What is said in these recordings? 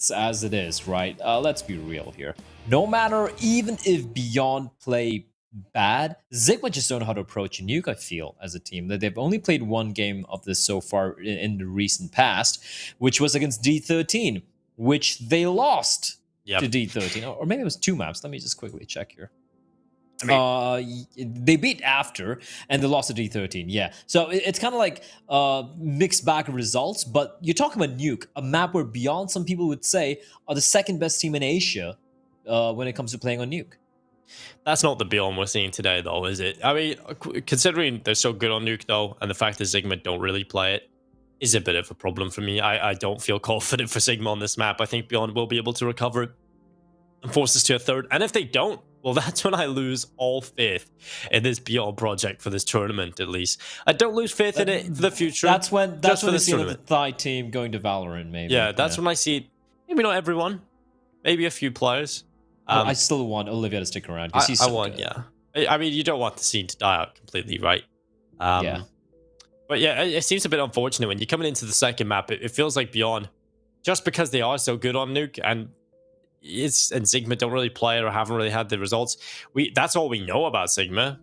exists as it is, right? Let's be real here. No matter, even if Beyond play bad, ZIGMA just don't know how to approach Nuke, I feel, as a team. That they've only played one game of this so far in the recent past, which was against D13, which they lost to D13. Or maybe it was 2 maps. Let me just quickly check here. They beat After and they lost to D13. Yeah, so it's kind of like mixed bag of results. But you're talking about Nuke, a map where Beyond, some people would say, are the second best team in Asia when it comes to playing on Nuke. That's not the Beyond we're seeing today, though, is it? I mean, considering they're so good on Nuke, though, and the fact that ZIGMA don't really play it is a bit of a problem for me. I don't feel confident for ZIGMA on this map. I think Beyond will be able to recover it and force us to a third. And if they don't, well, that's when I lose all faith in this Beyond project for this tournament, at least. I don't lose faith in it for the future. That's when I see the Thai team going to Valorant, maybe. Yeah, that's when I see, maybe not everyone, maybe a few players. I still want Olivia to stick around. I want, yeah. I mean, you don't want the scene to die out completely, right? Yeah. But yeah, it seems a bit unfortunate when you're coming into the second map. It feels like Beyond, just because they are so good on Nuke and ZIGMA don't really play it or haven't really had the results. That's all we know about ZIGMA.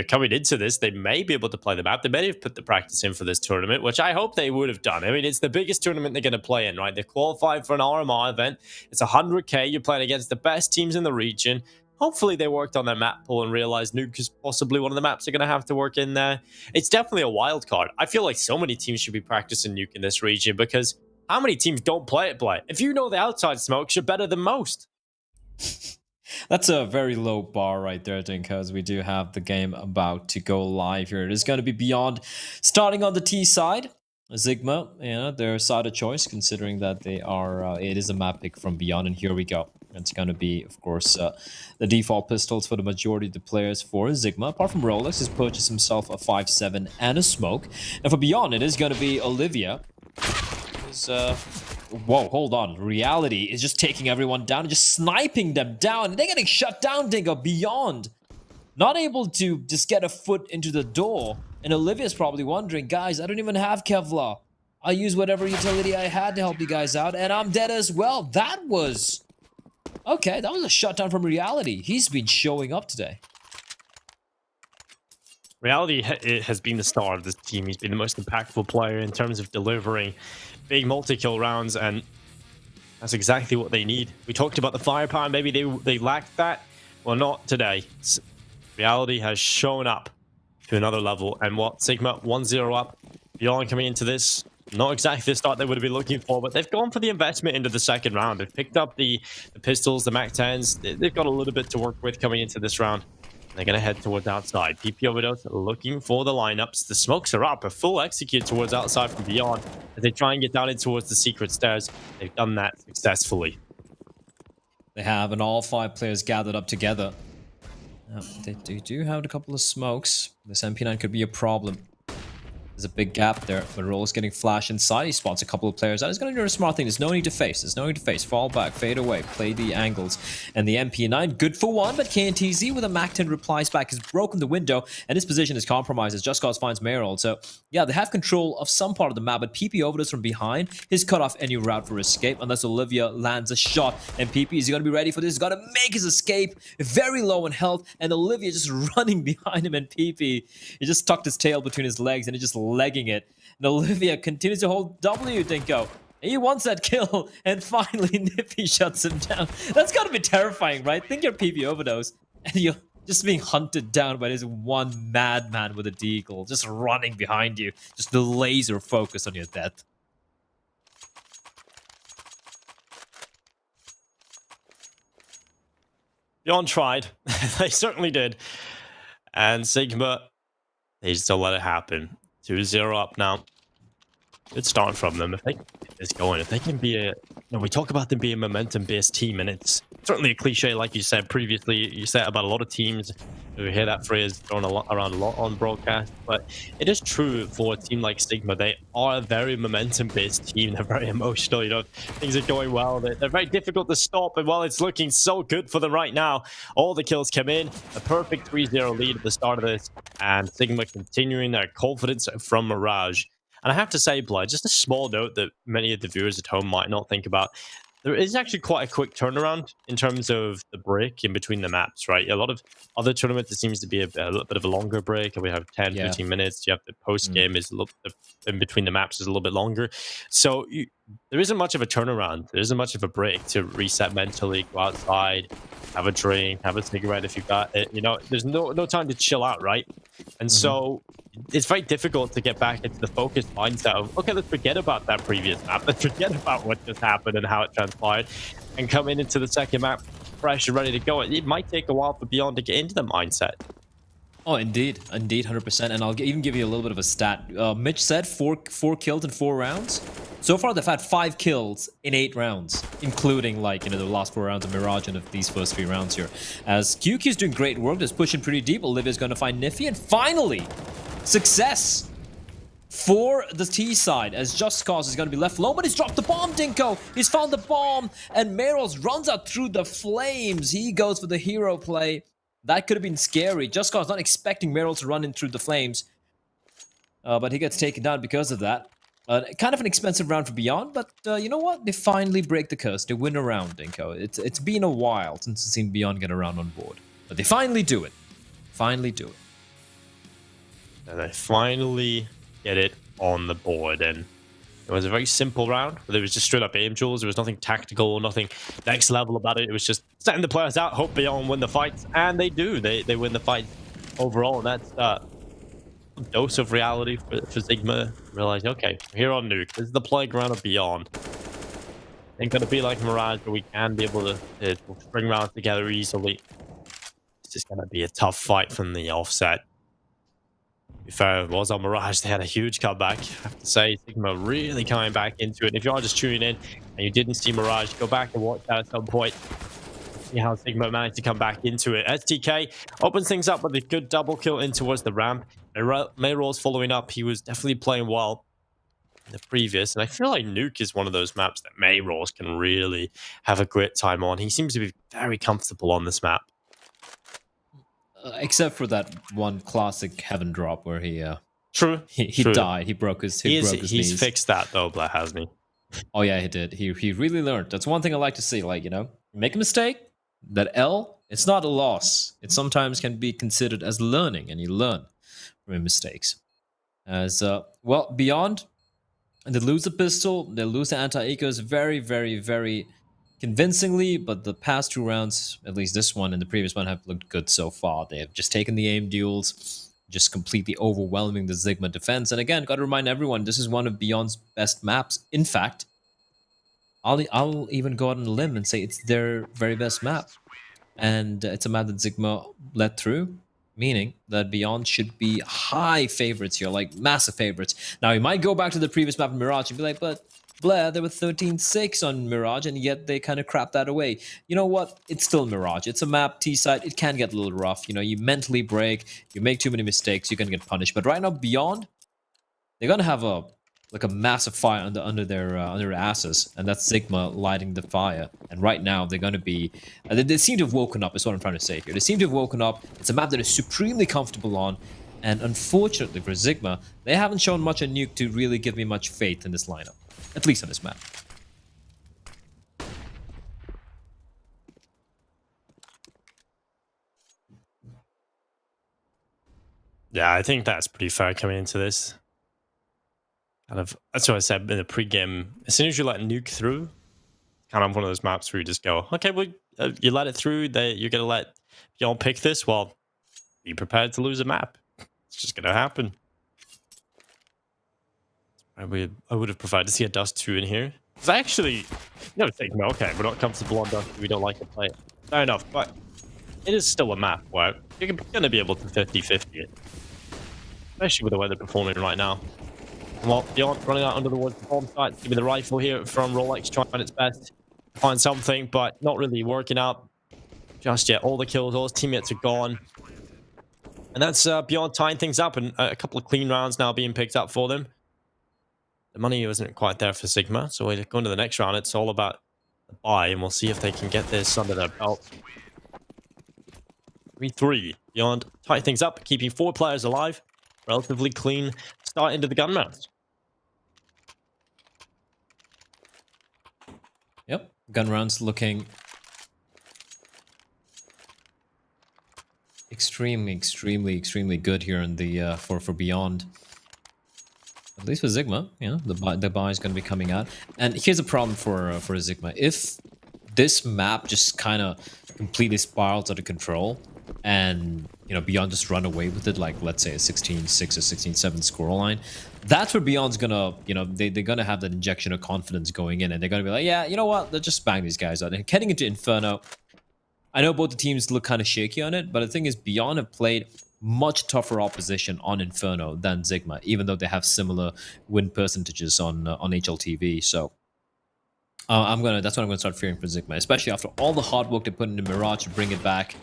Coming into this, they may be able to play the map. They may have put the practice in for this tournament, which I hope they would have done. I mean, it's the biggest tournament they're going to play in, right? They're qualified for an RMR event. It's 100K. You're playing against the best teams in the region. Hopefully they worked on their map pool and realized Nuke is possibly one of the maps they're going to have to work in there. It's definitely a wild card. I feel like so many teams should be practicing Nuke in this region because how many teams don't play it? If you know the outside smokes, you're better than most. That's a very low bar right there, because we do have the game about to go live here. It is going to be Beyond starting on the T side. ZIGMA, their side of choice, considering that they are, it is a map pick from Beyond, and here we go. It's going to be, of course, the default pistols for the majority of the players for ZIGMA. Apart from Rolex, he's purchased himself a 5.7 and a smoke. And for Beyond, it is going to be Olivia. Whoa, hold on. Reality is just taking everyone down and just sniping them down. And they're getting shut down, Dingo. Beyond. Not able to just get a foot into the door. And Olivia's probably wondering, guys, I don't even have Kevlar. I use whatever utility I had to help you guys out, and I'm dead as well. That was... Okay, that was a shutdown from Reality. He's been showing up today. Reality has been the star of this team. He's been the most impactful player in terms of delivering big multi-kill rounds, and that's exactly what they need. We talked about the firepower. Maybe they lacked that. Well, not today. Reality has shown up to another level, and what ZIGMA 1-0 up. Beyond coming into this, not exactly the start they would have been looking for, but they've gone for the investment into the second round. They've picked up the pistols, the MAC-10s. They've got a little bit to work with coming into this round. They're going to head towards outside. PP Overdose looking for the lineups. The smokes are up. A full execute towards outside from Beyond as they try and get down in towards the secret stairs. They've done that successfully. They have, and all 5 players gathered up together. They do have a couple of smokes. This MP9 could be a problem. There's a big gap there, but Roll is getting flash inside. He spots a couple of players. That is going to do a smart thing. There's no need to face. Fall back, fade away, play the angles. And the MP9, good for one, but KNTZ with a MAC-10 replies back, has broken the window, and his position is compromised as Just Cause finds Mayoral. So, yeah, they have control of some part of the map, but PP overdose from behind. He's cut off any route for escape unless Olivia lands a shot. And PP, is he going to be ready for this? He's got to make his escape. Very low in health, and Olivia just running behind him, and PP, he just tucked his tail between his legs, and he just legging it. And Olivia continues to hold W, Dinko. He wants that kill, and finally Nippy shuts him down. That's gotta be terrifying, right? Think you're PP overdose, and you're just being hunted down by this one madman with a deagle, just running behind you, just the laser focus on your death. Beyond tried. They certainly did. And ZIGMA, they just don't let it happen. 2-0 up now. Good start from them. If they can get this going, if they can be we talk about them being a momentum-based team, and it's certainly a cliche, like you said previously. You said about a lot of teams. We hear that phrase thrown around a lot on broadcast, but it is true for a team like ZIGMA. They are a very momentum-based team. They're very emotional. Things are going well. They're very difficult to stop, and while it's looking so good for them right now, all the kills come in. A perfect 3-0 lead at the start of this, and ZIGMA continuing their confidence from Mirage. And I have to say, Blood, just a small note that many of the viewers at home might not think about. there is actually quite a quick turnaround in terms of the break in between the maps, right? A lot of other tournaments, it seems to be a little bit of a longer break, and we have 10, Yeah. 15 minutes. You have the post game is a little in between the maps is a little bit longer. So there isn't much of a turnaround. There isn't much of a break to reset mentally, go outside, have a drink, have a cigarette if you've got it. You know, there's no time to chill out, right? And so it's very difficult to get back into the focused mindset of, okay, let's forget about that previous map. Let's forget about what just happened and how it transpired and come into the second map fresh and ready to go. It might take a while for Beyond to get into the mindset. Oh, indeed, 100%. And I'll even give you a little bit of a stat. Mitch said four kills in 4 rounds. So far, they've had 5 kills in 8 rounds, including, like, you know, the last 4 rounds of Mirage and of these first 3 rounds here. As QQ's doing great work, just pushing pretty deep. Olivia's going to find Niffy, and finally, success for the T side, as Just Cause is going to be left alone, but he's dropped the bomb, Dinko! He's found the bomb, and Meros runs out through the flames. He goes for the hero play. That could have been scary. Just Cause not expecting Meryl to run in through the flames. But he gets taken down because of that. Kind of an expensive round for Beyond, but you know what? They finally break the curse. They win a round, Dinko. It's been a while since we've seen Beyond get a round on board. But they finally do it. Finally do it. And they finally get it on the board. And it was a very simple round. There was just straight up aim duels. There was nothing tactical, nothing next level about it. It was just setting the players out, hope Beyond win the fights. And they do. They win the fight overall. And that's a dose of reality for ZIGMA. Realizing, okay, we're here on Nuke. This is the playground of Beyond. Ain't gonna be like Mirage, but we can be able to string rounds together easily. It's just gonna be a tough fight from the offset. To be fair, it was on Mirage. They had a huge comeback. I have to say, ZIGMA really coming back into it. If you are just tuning in and you didn't see Mirage, go back and watch that at some point. See how ZIGMA managed to come back into it. STK opens things up with a good double kill in towards the ramp. Mayrol's following up. He was definitely playing well in the previous. And I feel like Nuke is one of those maps that Mayrol's can really have a great time on. He seems to be very comfortable on this map. Except for that one classic heaven drop where he True. He died. He broke his knees. He's fixed that though, Black, hasn't he? Oh yeah, he did. He really learned. That's one thing I like to see. Like, you know, make a mistake. That L, it's not a loss. It sometimes can be considered as learning, and you learn from your mistakes. As well, Beyond, they lose the pistol, they lose the anti-ecos very, very, very convincingly, but the past 2 rounds, at least this one and the previous one, have looked good so far. They have just taken the aim duels, just completely overwhelming the ZIGMA defense. And again, got to remind everyone, this is one of Beyond's best maps. In fact, I'll even go out on a limb and say it's their very best map. And it's a map that ZIGMA led through, meaning that Beyond should be high favorites here, like massive favorites. Now, you might go back to the previous map in Mirage and be like, but Blair, they were 13-6 on Mirage, and yet they kind of crap that away. You know what? It's still Mirage. It's a map, T-side. It can get a little rough. You know, you mentally break, you make too many mistakes, you're going to get punished. But right now, Beyond, they're going to have a massive fire under their asses, and that's ZIGMA lighting the fire. And right now they're going to be they seem to have woken up, is what I'm trying to say here. They seem to have woken up. It's a map that is supremely comfortable on, and unfortunately for ZIGMA, they haven't shown much on Nuke to really give me much faith in this lineup, at least on this map. Yeah, I think that's pretty fair coming into this. Kind of, that's what I said in the pre-game. As soon as you let Nuke through, kind of one of those maps where you just go, okay, well, you let it through, you're going to let Beyond pick this? Well, be prepared to lose a map. It's just going to happen. I would have preferred to see a Dust 2 in here. Because I actually, ZIGMA, okay, we're not comfortable on Dust 2, we don't like to play it. Fair enough, but it is still a map where you're going to be able to 50-50 it. Especially with the way they're performing right now. Well, Beyond running out under the woods, bomb site, give me the rifle here from Rolex, trying its best to find something, but not really working out just yet. All the kills, all his teammates are gone. And that's Beyond tying things up, and a couple of clean rounds now being picked up for them. The money wasn't quite there for ZIGMA, so we're going to the next round. It's all about the buy, and we'll see if they can get this under their belt. 3-3. Beyond tying things up, keeping 4 players alive. Relatively clean start into the gun rounds. Yep. Gun rounds looking extremely good here in the for Beyond. At least for ZIGMA, you know, the buy is going to be coming out. And here's a problem for ZIGMA. If this map just kind of completely spirals out of control, and you know Beyond just run away with it, like let's say a 16-6 or 16-7 scoreline, that's where Beyond's gonna, you know, they're gonna have that injection of confidence going in, and they're gonna be like, yeah, you know what, let's just bang these guys out. And heading into Inferno, I know both the teams look kind of shaky on it, but the thing is, Beyond have played much tougher opposition on Inferno than ZIGMA, even though they have similar win percentages on HLTV. So that's what I'm gonna start fearing for ZIGMA, especially after all the hard work they put into Mirage to bring it back.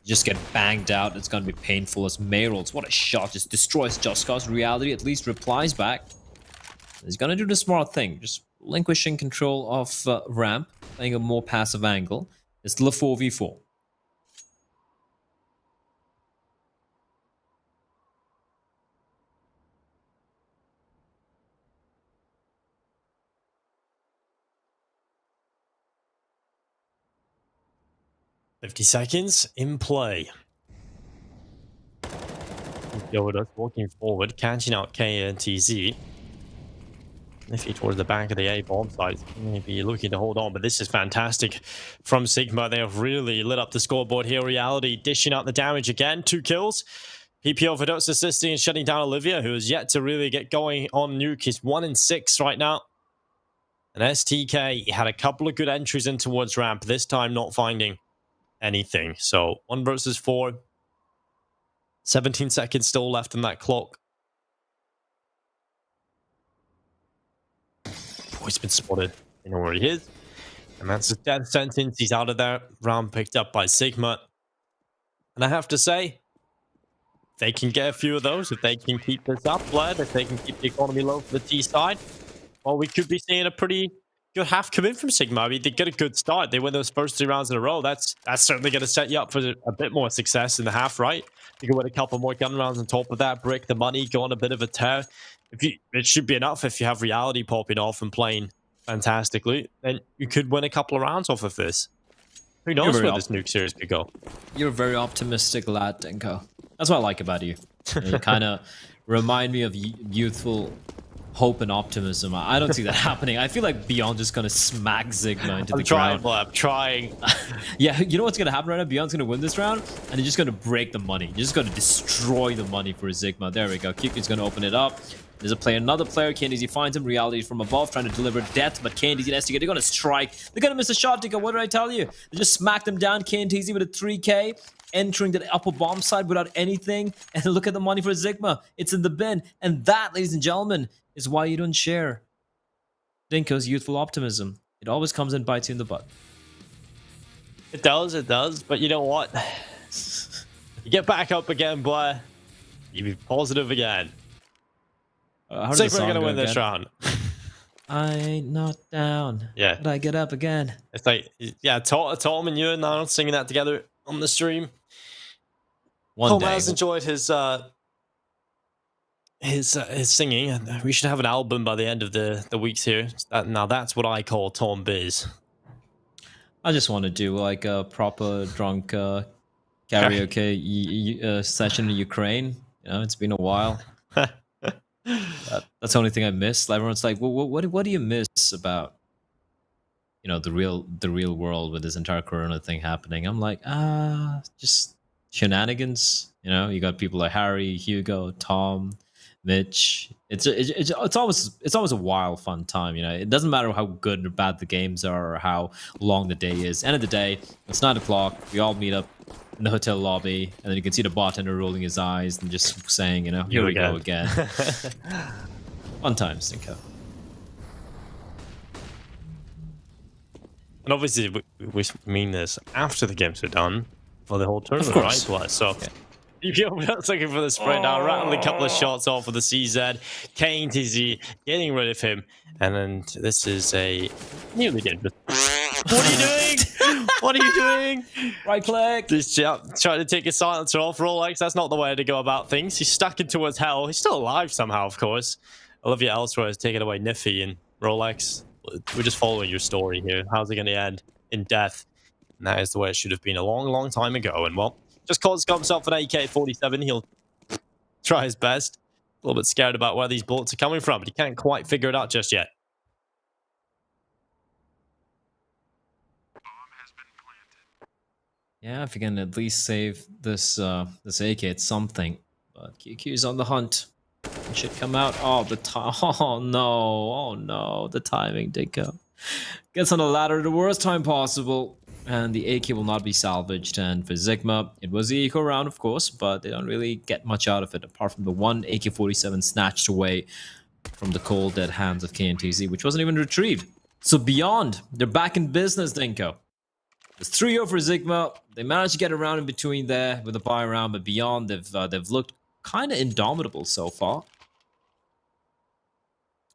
Just get banged out. It's gonna be painful as Mayrolls. What a shot! Just destroys Just Cause. Reality at least replies back. He's gonna do the smart thing, just relinquishing control of ramp, playing a more passive angle. It's still a 4v4. $50 in play. Yoda walking forward, catching out KNTZ. If you're towards the back of the A bomb site, maybe looking to hold on, but this is fantastic from ZIGMA. They have really lit up the scoreboard here. Reality dishing out the damage again. 2 kills. PPO Vidot's assisting and shutting down Olivia, who has yet to really get going on Nuke. He's 1-6 right now. And STK had a couple of good entries in towards ramp, this time not finding anything. So 1 versus 4. 17 seconds still left in that clock. Oh, he's been spotted. You know where he is. And that's his death sentence. He's out of there. Round picked up by ZIGMA. And I have to say, if they can get a few of those, if they can keep this up, Bled, if they can keep the economy low for the T side, well, we could be seeing a pretty good half come in from ZIGMA. I mean, they get a good start. They win those first 3 rounds in a row. That's certainly going to set you up for a bit more success in the half, right? You can win a couple more gun rounds on top of that, break the money, go on a bit of a tear. It should be enough if you have Reality popping off and playing fantastically. Then you could win a couple of rounds off of this. Who knows where this Nuke series could go? You're a very optimistic lad, Denko. That's what I like about you. You kind of remind me of youthful hope and optimism. I don't see that happening. I feel like Beyond just gonna smack ZIGMA into the ground. I'm trying. Yeah, you know what's gonna happen right now? Beyond's gonna win this round, and they're just gonna break the money. You're just gonna destroy the money for ZIGMA. There we go. Kiki's gonna open it up. There's another player. KNTZ finds him. Reality from above, trying to deliver death, but KNTZ and STK, they're gonna strike. They're gonna miss a shot, Dika. What did I tell you? They just smacked them down. KNTZ with a 3K, entering the upper bomb side without anything. And look at the money for ZIGMA. It's in the bin. And that, ladies and gentlemen, is why you don't share Dinko's youthful optimism. It always comes and bites you in the butt. It does. But you know what? You get back up again, boy. You be positive again. I think we're going to win this round. I ain't not down. Yeah. But I get up again. It's like, yeah, Tom and you and I singing that together on the stream. Tom has enjoyed his singing, and we should have an album by the end of the weeks here. Now that's what I call Tom Biz. I just want to do like a proper drunk karaoke session in Ukraine. You know, it's been a while. That's the only thing I miss. Everyone's like, well, what do you miss about, you know, the real world with this entire Corona thing happening? I'm like, just shenanigans. You know, you got people like Harry, Hugo, Tom, Mitch. It's always a wild, fun time. You know, it doesn't matter how good or bad the games are or how long the day is. End of the day, it's 9 o'clock. We all meet up in the hotel lobby, and then you can see the bartender rolling his eyes and just saying, you know, here we go again. Fun times, Dinko. And obviously, we mean this after the games are done for the whole tournament, right? Well, so. Okay. That's looking for the sprint now, rattling a couple of shots off of the CZ. KNTZ getting rid of him, and then this is a nearly dangerous. What are you doing? What are you doing? Right click. Just trying to take his silencer off. Rolex, that's not the way to go about things. He's stuck in towards hell. He's still alive somehow, of course. Olivia elsewhere has taken away Niffy, and Rolex we're just following your story here. How's it going to end? In death. And that is the way it should have been a long, long time ago. And well, just cause got himself an AK-47. He'll try his best. A little bit scared about where these bullets are coming from, but he can't quite figure it out just yet. Yeah, if you can at least save this this AK, it's something. But QQ's on the hunt. It should come out. Oh, the time. Oh no! Oh no! The timing did go. Gets on the ladder at the worst time possible, and the AK will not be salvaged. And for ZIGMA, it was the eco round, of course, but they don't really get much out of it apart from the one AK-47 snatched away from the cold dead hands of KNTZ, which wasn't even retrieved. So Beyond, they're back in business, Dinko. It's 3-0 for ZIGMA. They managed to get around in between there with a buy round, but Beyond, they've looked kind of indomitable so far.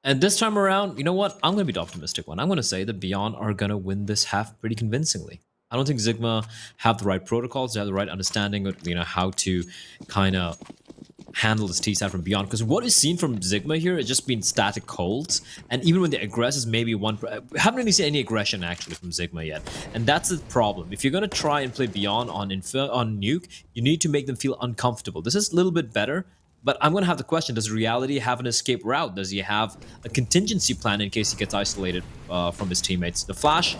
And this time around, you know what? I'm going to be the optimistic one. I'm going to say that Beyond are going to win this half pretty convincingly. I don't think ZIGMA have the right protocols, they have the right understanding of, how to kind of handle this T-side from Beyond. Because what is seen from ZIGMA here is just being static holds. And even when they aggress is maybe one... We haven't really seen any aggression, actually, from ZIGMA yet. And that's the problem. If you're going to try and play Beyond on Nuke, you need to make them feel uncomfortable. This is a little bit better. But I'm going to have the question, does Reality have an escape route? Does he have a contingency plan in case he gets isolated from his teammates? The flash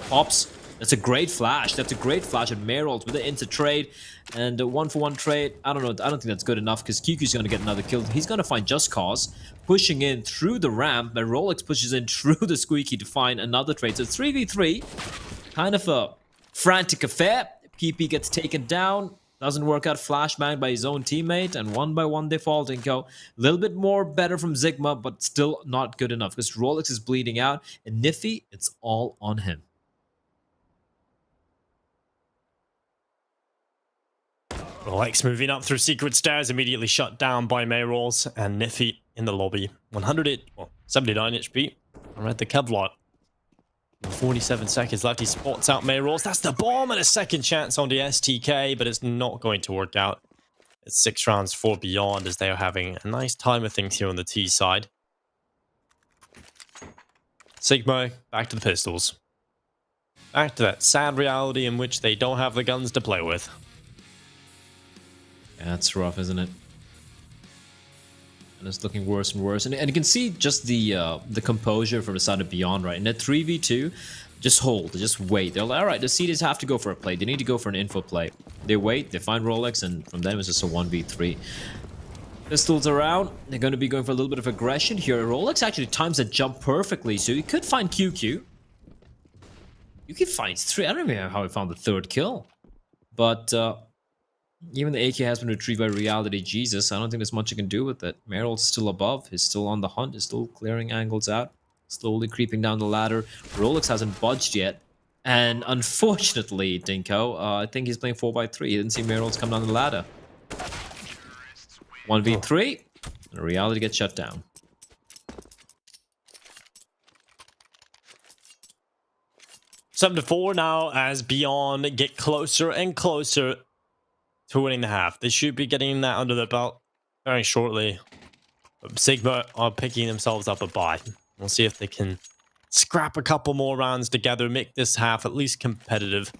pops. That's a great flash. That's a great flash. And Merolds with the into trade. And a 1-for-1 trade. I don't know. I don't think that's good enough because QQ's going to get another kill. He's going to find Just Cause. Pushing in through the ramp. But Rolex pushes in through the Squeaky to find another trade. So 3v3. Kind of a frantic affair. PP gets taken down. Doesn't work out, flashbang by his own teammate, and one by one they fall. Dinko. A little bit more better from ZIGMA, but still not good enough because Rolex is bleeding out, and Niffy, it's all on him. Rolex moving up through secret stairs, immediately shut down by Mayrolls, and Niffy in the lobby. 79 HP. I read the Kevlar. 47 seconds left. He spots out Mayrolls. That's the bomb and a second chance on the STK, but it's not going to work out. It's 6 rounds for Beyond as they are having a nice time of things here on the T side. ZIGMA back to the pistols. Back to that sad reality in which they don't have the guns to play with. Yeah, it's rough, isn't it? And it's looking worse and worse. And you can see just the composure from the side of Beyond, right? In that 3v2, just hold, just wait. They're like, all right, the CDs have to go for a play. They need to go for an info play. They wait, they find Rolex, and from them it's just a 1v3. Pistols around. They're going to be going for a little bit of aggression here. Rolex actually times that jump perfectly, so he could find QQ. You could find 3. I don't even know how he found the 3rd kill. But even the AK has been retrieved by Reality. Jesus, I don't think there's much you can do with it. Meryl's still above. He's still on the hunt. He's still clearing angles out. Slowly creeping down the ladder. Rolex hasn't budged yet. And unfortunately, Dinko, I think he's playing 4x3. He didn't see Meryl's come down the ladder. 1v3. And Reality gets shut down. Seven to 4 now as Beyond get closer and closer to winning the half. They should be getting that under their belt very shortly. But ZIGMA are picking themselves up a bye. We'll see if they can scrap a couple more rounds together, make this half at least competitive.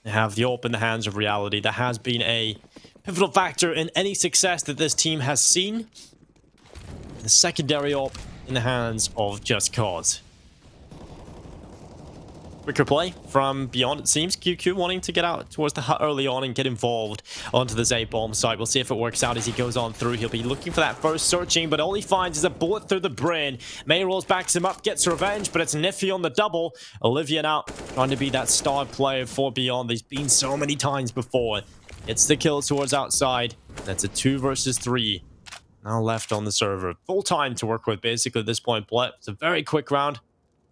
They have the AWP in the hands of Reality. That has been a pivotal factor in any success that this team has seen. The secondary AWP in the hands of Just Cause. Quicker play from Beyond, it seems. QQ wanting to get out towards the hut early on and get involved onto the Z bomb site. We'll see if it works out as he goes on through. He'll be looking for that first searching, but all he finds is a bullet through the brain. Mayrolls backs him up, gets revenge, but it's Niffy on the double. Olivia now trying to be that star player for Beyond. He's been so many times before. It's the kill towards outside. That's a 2 versus 3. Now left on the server. Full time to work with basically at this point. But it's a very quick round.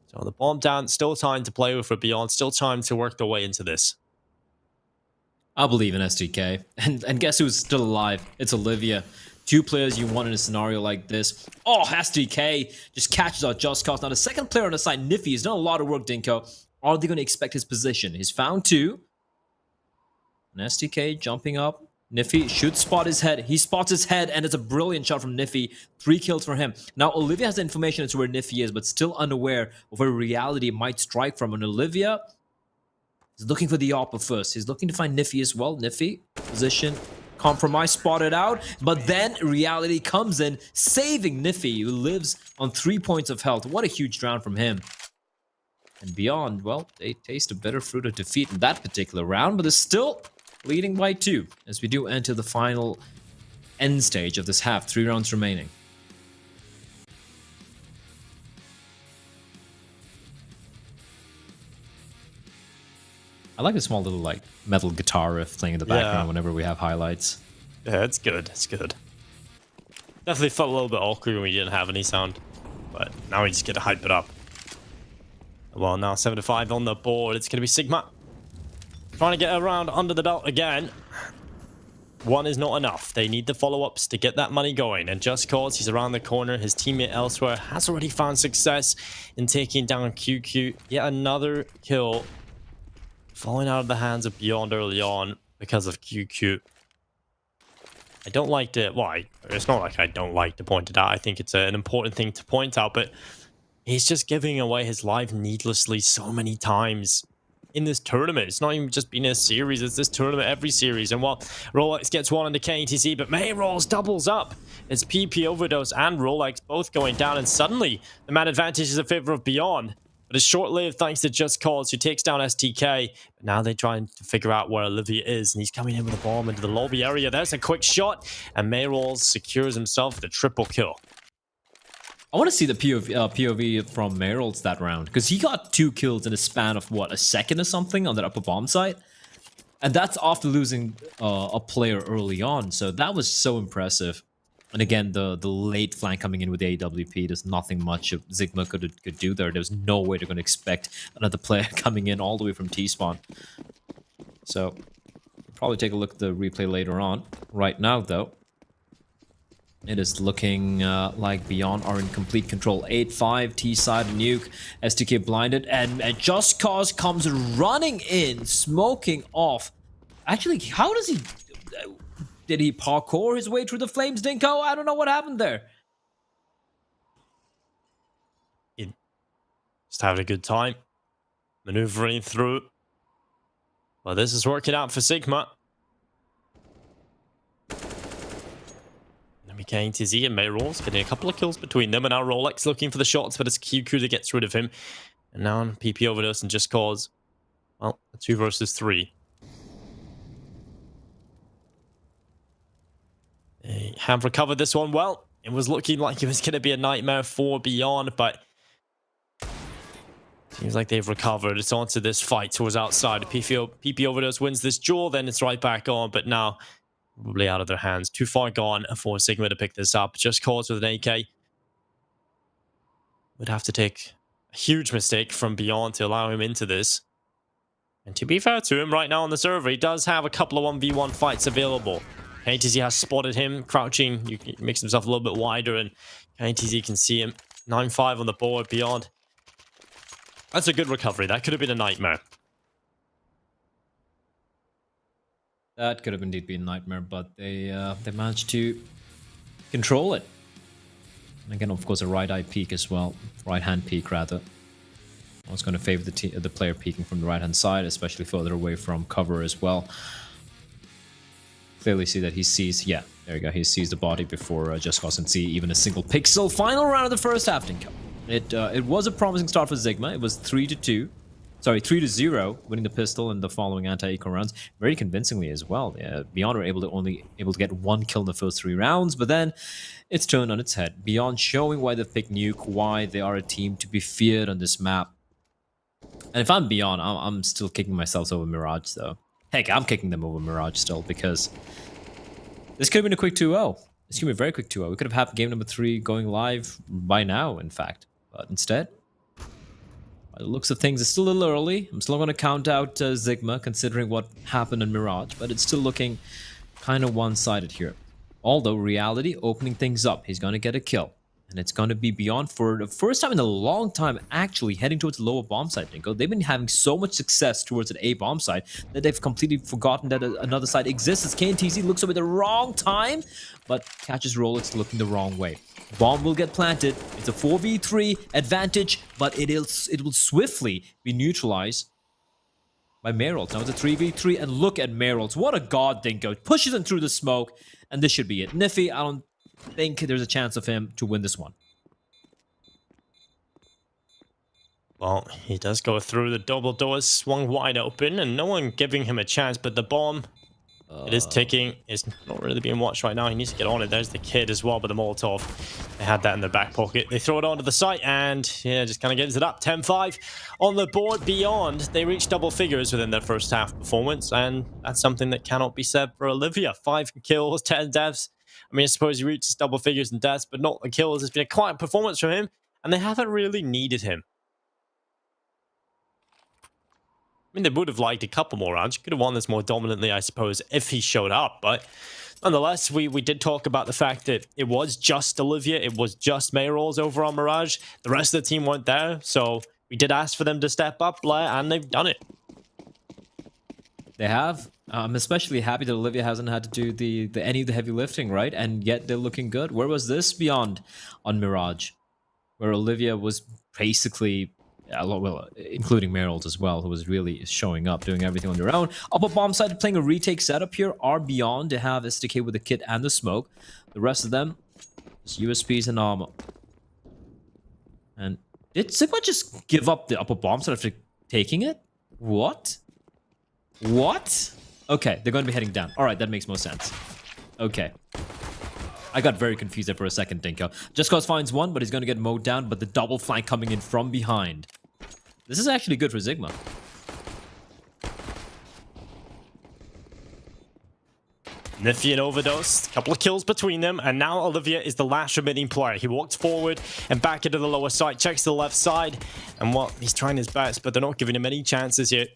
So the bomb down, still time to play with for Beyond, still time to work their way into this. I believe in SDK. And guess who's still alive? It's Olivia. 2 players you want in a scenario like this. Oh, SDK just catches out Just Cause. Now the second player on the side, Niffy, has done a lot of work, Dinko. Are they going to expect his position? He's found 2. And SDK jumping up, Niffy should spot his head. He spots his head, and it's a brilliant shot from Niffy. 3 kills for him. Now, Olivia has the information as to where Niffy is, but still unaware of where reality might strike from. And Olivia is looking for the Oppa first. He's looking to find Niffy as well. Niffy, position, compromise, spotted out. But then reality comes in, saving Niffy, who lives on 3 points of health. What a huge round from him. And beyond, well, they taste a bitter fruit of defeat in that particular round, but they're still leading by 2 as we do enter the final end stage of this half. 3 rounds remaining. I like the small little like metal guitar riff playing in the background whenever we have highlights. Yeah, it's good. It's good. Definitely felt a little bit awkward when we didn't have any sound, but now we just get to hype it up. Well, now 7-5 on the board. It's going to be ZIGMA trying to get around under the belt again. 1 is not enough. They need the follow-ups to get that money going. And just cause he's around the corner, his teammate elsewhere has already found success in taking down QQ. Yet another kill falling out of the hands of Beyond early on because of QQ. I don't like to... Well, it's not like I don't like to point it out. I think it's an important thing to point out, but he's just giving away his life needlessly so many times in this tournament. It's not even just been a series, it's this tournament every series. And while Rolex gets 1 into KTZ, but Mayrolls doubles up. It's PP Overdose and Rolex both going down, and suddenly the man advantage is in favor of Beyond. But it's short-lived thanks to Just Cause, who takes down STK. But now they're trying to figure out where Olivia is, and he's coming in with a bomb into the lobby area. There's a quick shot, and Mayrolls secures himself the triple kill. I want to see the POV from Mayrolls that round, because he got 2 kills in a span of, what, a second or something on that upper bomb site? And that's after losing a player early on, so that was so impressive. And again, the late flank coming in with the AWP, there's nothing much of ZIGMA could do there. There's no way they're going to expect another player coming in all the way from T-spawn. So, probably take a look at the replay later on. Right now, though, it is looking like Beyond are in complete control. 8-5, T-side nuke, STK blinded, and Just Cause comes running in, smoking off. Actually, how does he... Did he parkour his way through the flames, Dinko? I don't know what happened there. Just having a good time. Maneuvering through. Well, this is working out for ZIGMA. KTZ and Mayrolls getting a couple of kills between them, and now Rolex looking for the shots, but it's QQ that gets rid of him. And now on PP Overdose and Just Cause, well, 2 versus 3. They have recovered this one well. It was looking like it was going to be a nightmare for Beyond, but seems like they've recovered. It's on to this fight towards outside. PP Overdose wins this duel, then it's right back on, but now probably out of their hands. Too far gone for ZIGMA to pick this up. Just Cause with an AK would have to take a huge mistake from Beyond to allow him into this. And to be fair to him, right now on the server, he does have a couple of 1v1 fights available. KTZ has spotted him crouching. He makes himself a little bit wider, and KTZ can see him. 9-5 on the board. Beyond. That's a good recovery. That could have been a nightmare. That could have indeed been a nightmare, but they managed to control it. And again, of course, a right-eye peek as well. Right-hand peek, rather. I was going to favor the player peeking from the right-hand side, especially further away from cover as well. Clearly see that he sees... Yeah, there you go. He sees the body before Just Cause can see even a single pixel. Final round of the first half, Dinko. It was a promising start for ZIGMA. It was 3-2. Sorry, 3-0, winning the pistol in the following anti-eco rounds very convincingly as well. Beyond were able to get 1 kill in the first 3 rounds, but then it's turned on its head. Beyond showing why they picked Nuke, why they are a team to be feared on this map. And if I'm Beyond, I'm still kicking myself over Mirage, though. Heck, I'm kicking them over Mirage still, because this could have been a quick 2-0. This could be a very quick 2-0. We could have had game number 3 going live by now, in fact. But instead, by the looks of things, it's still a little early. I'm still going to count out ZIGMA, considering what happened in Mirage, but it's still looking kind of one-sided here. Although, reality opening things up. He's going to get a kill. And it's going to be Beyond for the first time in a long time actually heading towards the lower bomb site, Dinko. They've been having so much success towards an A bomb site that they've completely forgotten that another site exists. As KNTZ looks up at the wrong time, but catches Rolex looking the wrong way. Bomb will get planted. It's a 4v3 advantage, but it will swiftly be neutralized by Merolds. Now it's a 3v3, and look at Merolds. What a god, Dinko. Pushes him through the smoke, and this should be it. Niffy, I don't think there's a chance of him to win this one. Well, he does go through. The double doors swung wide open, and no one giving him a chance, but the bomb, it is ticking. It's not really being watched right now. He needs to get on it. There's the kid as well, but the Molotov, they had that in their back pocket. They throw it onto the site, and yeah, just kind of gets it up. 10-5 on the board. Beyond, they reached double figures within their first half performance, and that's something that cannot be said for Olivia. 5 kills, 10 deaths. I mean, I suppose he reaches double figures in deaths, but not the kills. It's been a quiet performance from him, and they haven't really needed him. I mean, they would have liked a couple more rounds. You could have won this more dominantly, I suppose, if he showed up. But nonetheless, we did talk about the fact that it was just Olivia. It was just Merolds over on Mirage. The rest of the team weren't there. So we did ask for them to step up, and they've done it. They have. I'm especially happy that Olivia hasn't had to do any of the heavy lifting, right? And yet they're looking good. Where was this Beyond on Mirage? Where Olivia was basically, well, including Merolds as well, who was really showing up, doing everything on their own. Upper bomb side playing a retake setup here are Beyond. They have SDK with the kit and the smoke. The rest of them, just USPs and armor. And did ZIGMA just give up the upper bomb side after taking it? What? What? Okay, they're going to be heading down. All right, that makes more sense. Okay. I got very confused there for a second, Dinko. Just Cause finds one, but he's going to get mowed down, but the double flank coming in from behind. This is actually good for ZIGMA. Niffy and Overdose, a couple of kills between them, and now Olivia is the last remaining player. He walks forward and back into the lower side, checks the left side, and well, he's trying his best, but they're not giving him any chances yet.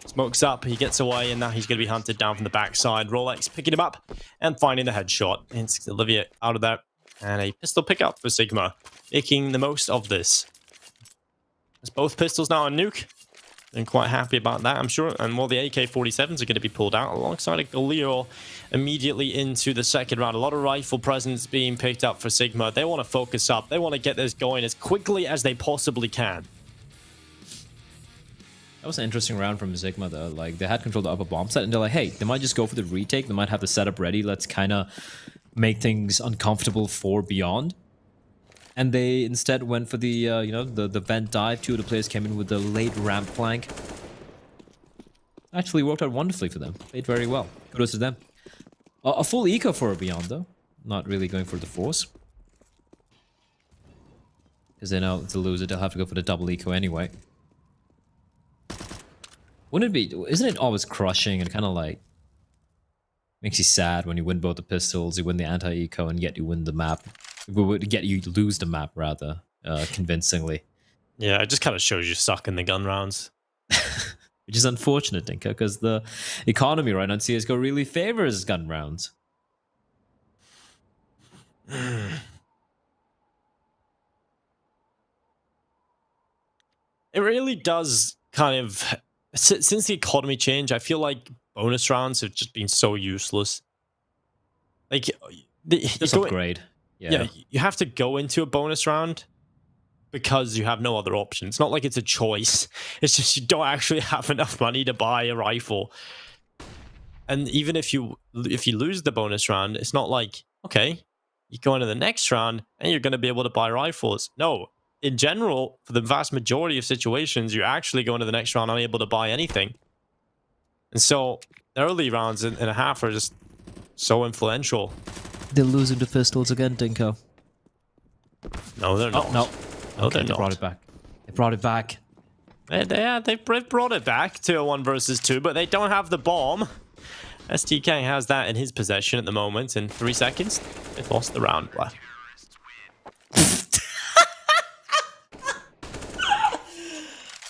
Smokes up, he gets away, and now he's going to be hunted down from the backside. Rolex picking him up and finding the headshot. It's Olivia out of there, and a pistol pickup for ZIGMA, making the most of this. There's both pistols now on nuke. I'm quite happy about that, I'm sure. And well, the AK-47s are going to be pulled out alongside a Galil immediately into the second round. A lot of rifle presence being picked up for ZIGMA. They want to focus up. They want to get this going as quickly as they possibly can. That was an interesting round from ZIGMA, though. Like, they had control of the upper bomb set, and they're like, hey, they might just go for the retake. They might have the setup ready. Let's kind of make things uncomfortable for Beyond. And they instead went for the, you know, the vent dive. Two of the players came in with the late ramp flank. Actually worked out wonderfully for them. Played very well. Kudos to them. A full eco for Beyond, though. Not really going for the force. Because they know to lose it, they'll have to go for the double eco anyway. Wouldn't it be... Isn't it always crushing and kind of like... Makes you sad when you win both the pistols, you win the anti-eco, and yet you win the map. Get you lose the map, rather, convincingly. Yeah, it just kind of shows you suck in the gun rounds. Which is unfortunate, Dinka, because the economy right now in CSGO really favors gun rounds. It really does kind of... Since the economy change, I feel like bonus rounds have just been so useless. Like, just upgrade. Yeah, you have to go into a bonus round because you have no other option. It's not like it's a choice. It's just you don't actually have enough money to buy a rifle. And even if you lose the bonus round, it's not like, okay, you go into the next round and you're going to be able to buy rifles. No. In general, for the vast majority of situations, you actually go into the next round unable to buy anything. And so, the early rounds in a half are just so influential. They're losing the pistols again, Dinko. No, they're not. No, okay, they're not. They brought it back. They brought it back. They've brought it back to a 1 versus 2, but they don't have the bomb. STK has that in his possession at the moment. In 3 seconds, they've lost the round.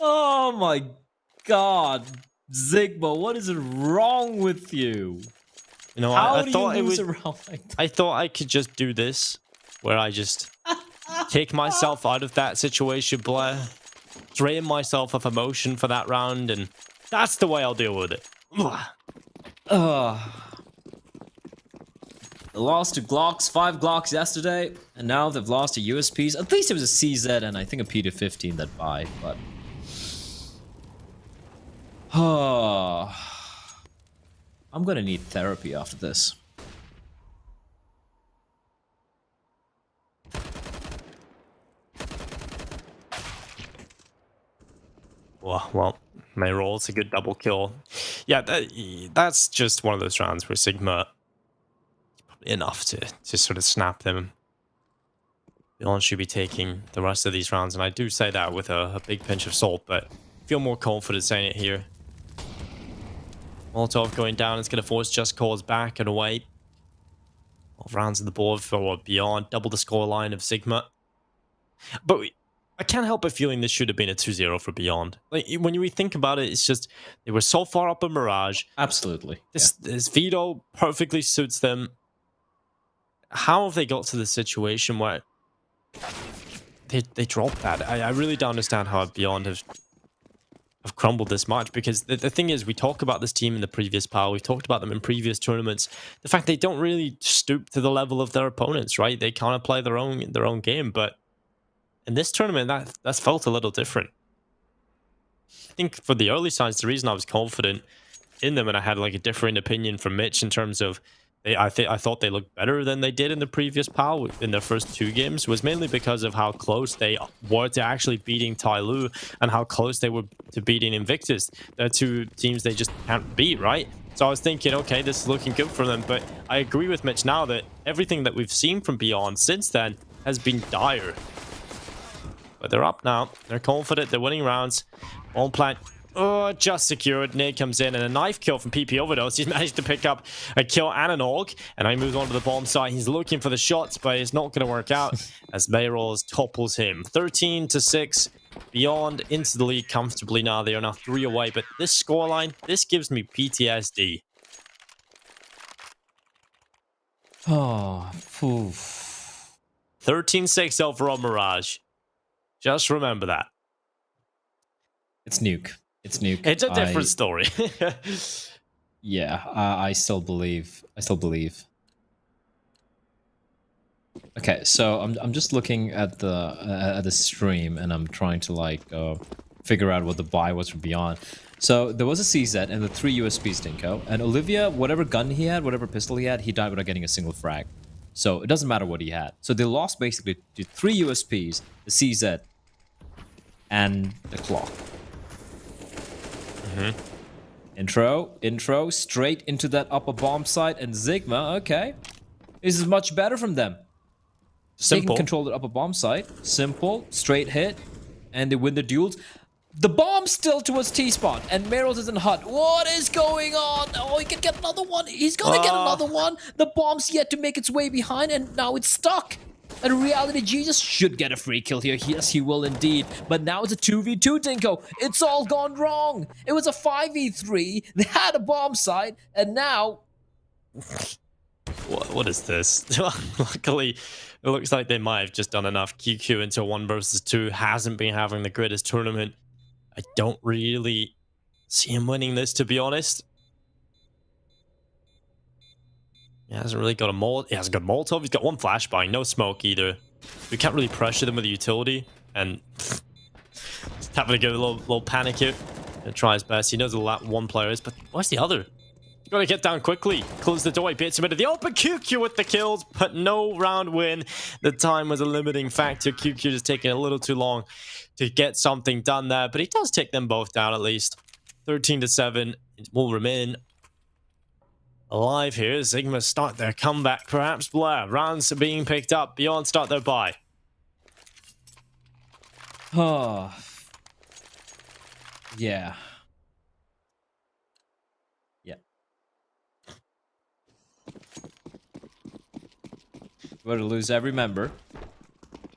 Oh my god, ZIGMA, what is wrong with you? You know, I thought it was. I thought I could just do this, where I just kick myself out of that situation, Blair. Drain myself of emotion for that round, and that's the way I'll deal with it. They lost to Glocks, 5 Glocks yesterday, and now they've lost to USPs. At least it was a CZ and I think a P215 that buy, but... I'm gonna need therapy after this. Well, Mayrol's a good double kill. Yeah, that's just one of those rounds where ZIGMA enough to sort of snap them. Beyond should be taking the rest of these rounds, and I do say that with a big pinch of salt, but I feel more confident saying it here. Molotov going down is going to force Just Cause back and away. 12 rounds on the board for Beyond, double the scoreline of ZIGMA. But I can't help but feeling this should have been a 2-0 for Beyond. Like, when you think about it, it's just they were so far up in Mirage. Absolutely. This veto perfectly suits them. How have they got to the situation where they dropped that? I really don't understand how Beyond have crumbled this much, because the thing is, we talk about this team in the previous PAL, we've talked about them in previous tournaments. The fact they don't really stoop to the level of their opponents, right? They kind of play their own game, but in this tournament, that's felt a little different. I think for the early signs, the reason I was confident in them and I had like a different opinion from Mitch in terms of I thought they looked better than they did in the previous PAL in their first 2 games was mainly because of how close they were to actually beating Tyloo and how close they were to beating Invictus. They're 2 teams they just can't beat, right? So I was thinking, okay, this is looking good for them, but I agree with Mitch now that everything that we've seen from Beyond since then has been dire. But they're up now. They're confident. They're winning rounds. On plant. Oh, just secured. Nade comes in and a knife kill from PP Overdose. He's managed to pick up a kill and an AUG. And he moves on to the bomb site. He's looking for the shots, but it's not going to work out as Mayrolls topples him. 13-6. Beyond into the lead comfortably now. They are now 3 away. But this scoreline, this gives me PTSD. Oh, 13-6 overall Mirage. Just remember that. It's Nuke. It's Nuke. It's a different story. Yeah, I still believe. Okay, so I'm just looking at the stream and I'm trying to like figure out what the buy was for Beyond. So there was a CZ and the 3 USPs, Dinko, and Olivia, whatever gun he had, whatever pistol he had, he died without getting a single frag. So it doesn't matter what he had. So they lost basically to 3 USPs, the CZ, and the clock. Intro, straight into that upper bomb site, and ZIGMA, okay. This is much better from them. They can control the upper bomb site. Simple, straight hit, and they win the duels. The bomb's still towards T-spot, and Mayrolls is in HUD. What is going on? Oh, he can get another one. He's gonna get another one. The bomb's yet to make its way behind, and now it's stuck. And Reality Jesus should get a free kill here. Yes, he will indeed. But now it's a 2v2, Dinko. It's all gone wrong. It was a 5v3. They had a bomb site, and now... What is this? Luckily, it looks like they might have just done enough. QQ into 1 versus 2 hasn't been having the greatest tournament. I don't really see him winning this, to be honest. He hasn't really got a Molotov. He hasn't got Molotov. He's got 1 flashbang, no smoke either. We can't really pressure them with a utility, and just having to give a little panic here. And try his best. He knows who that 1 player is, but where's the other? He's got to get down quickly. Close the door. He beats him into the open. QQ with the kills, but no round win. The time was a limiting factor. QQ just taking a little too long to get something done there, but he does take them both down at least. 13-7 will remain alive here. ZIGMA start their comeback, perhaps. Blair, rounds are being picked up. Beyond start their bye. Oh. Yeah. Yeah. We're to lose every member.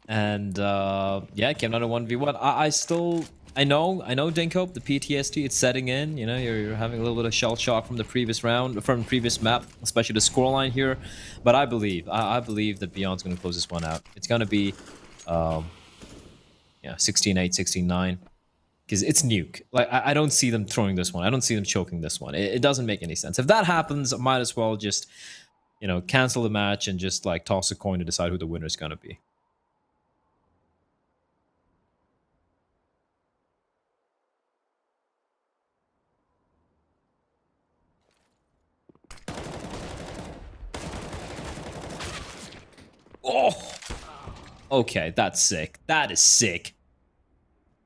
And yeah, came down to 1v1. I know, Dinko, the PTSD, it's setting in. You know, you're having a little bit of shell shock from the previous round, from the previous map, especially the scoreline here. But I believe that Beyond's going to close this one out. It's going to be Yeah, 16-8, 16-9. Because it's nuke. Like, I don't see them throwing this one. I don't see them choking this one. It doesn't make any sense. If that happens, I might as well just, you know, cancel the match and just, like, toss a coin to decide who the winner is going to be. Oh! Okay, that's sick. That is sick.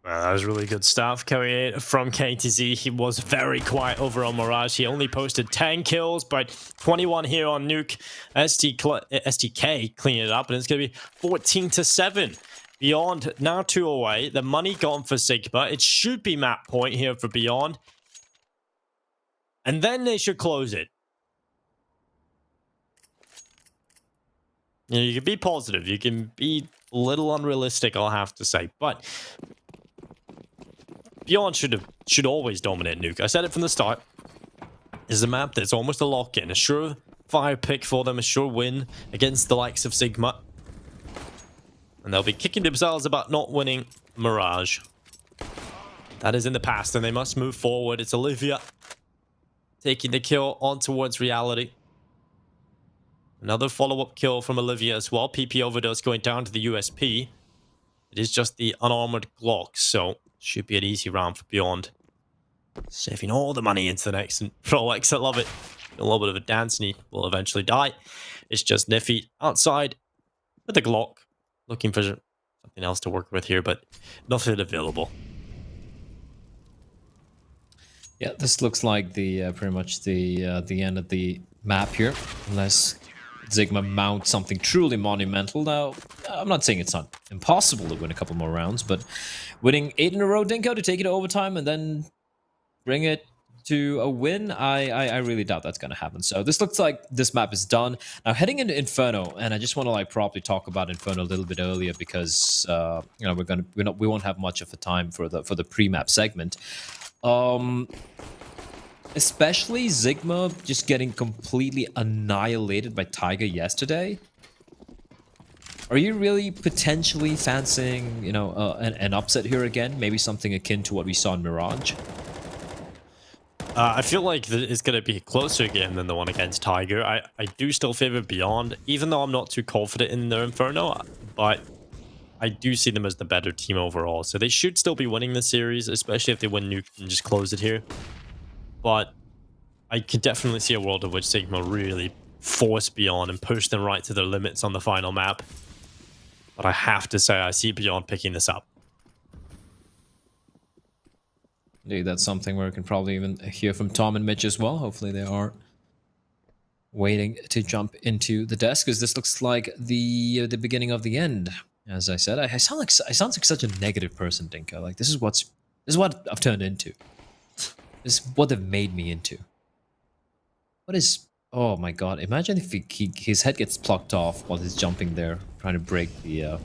Well, that was really good stuff coming in from KTZ. He was very quiet over on Mirage. He only posted 10 kills, but 21 here on Nuke. STK cleaning it up, and it's going to be 14-7. Beyond now 2 away. The money gone for ZIGMA. It should be map point here for Beyond. And then they should close it. You know, you can be positive. You can be a little unrealistic, I'll have to say. But Beyond should always dominate Nuke. I said it from the start. This is a map that's almost a lock-in. A sure fire pick for them. A sure win against the likes of ZIGMA. And they'll be kicking themselves about not winning Mirage. That is in the past, and they must move forward. It's Olivia taking the kill on towards reality. Another follow-up kill from Olivia as well. PP overdose going down to the USP. It is just the unarmored Glock, so should be an easy round for Beyond. Saving all the money into the next and Rolex. I love it. A little bit of a dance, and he will eventually die. It's just Niffy outside with the Glock. Looking for something else to work with here, but nothing available. Yeah, this looks like the pretty much the end of the map here, unless ZIGMA mounts something truly monumental. Now, I'm not saying it's not impossible to win a couple more rounds, but winning 8 in a row, Dinko, to take it to overtime and then bring it to a win, I really doubt that's going to happen. So this looks like this map is done. Now heading into Inferno, and I just want to like properly talk about Inferno a little bit earlier because you know we won't have much of a time for the pre-map segment. Especially ZIGMA just getting completely annihilated by Tiger yesterday. Are you really potentially fancying, you know, an upset here again? Maybe something akin to what we saw in Mirage? I feel like it's going to be a closer game than the one against Tiger. I do still favor Beyond, even though I'm not too confident in their Inferno, but I do see them as the better team overall. So they should still be winning the series, especially if they win Nuke and just close it here. But I could definitely see a world in which ZIGMA really force Beyond and push them right to their limits on the final map. But I have to say, I see Beyond picking this up. Indeed, that's something where we can probably even hear from Tom and Mitch as well. Hopefully they are waiting to jump into the desk, because this looks like the beginning of the end. As I said, I sound like such a negative person, Dinko. Like this is what I've turned into. This is what they've made me into. What is? Oh my God! Imagine if his head gets plucked off while he's jumping there, trying to break the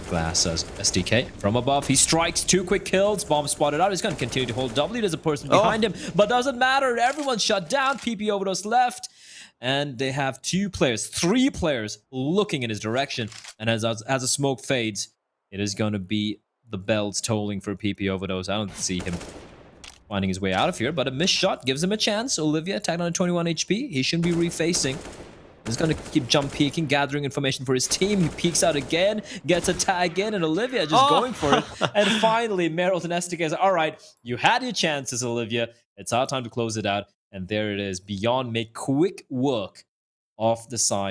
glass. As STK from above, he strikes 2 quick kills. Bomb spotted out. He's going to continue to hold W. There's a person behind him, but doesn't matter. Everyone's shut down. PP overdose left. And they have 3 players looking in his direction. And as the smoke fades, it is going to be the bells tolling for PP overdose. I don't see him finding his way out of here, but a missed shot gives him a chance. Olivia tagged on 21 HP. He shouldn't be refacing. He's going to keep jump peeking, gathering information for his team. He peeks out again, gets a tag in, and Olivia just going for it. And finally, Merrill and STK say, all right, you had your chances, Olivia. It's our time to close it out. And there it is. Beyond make quick work off the side.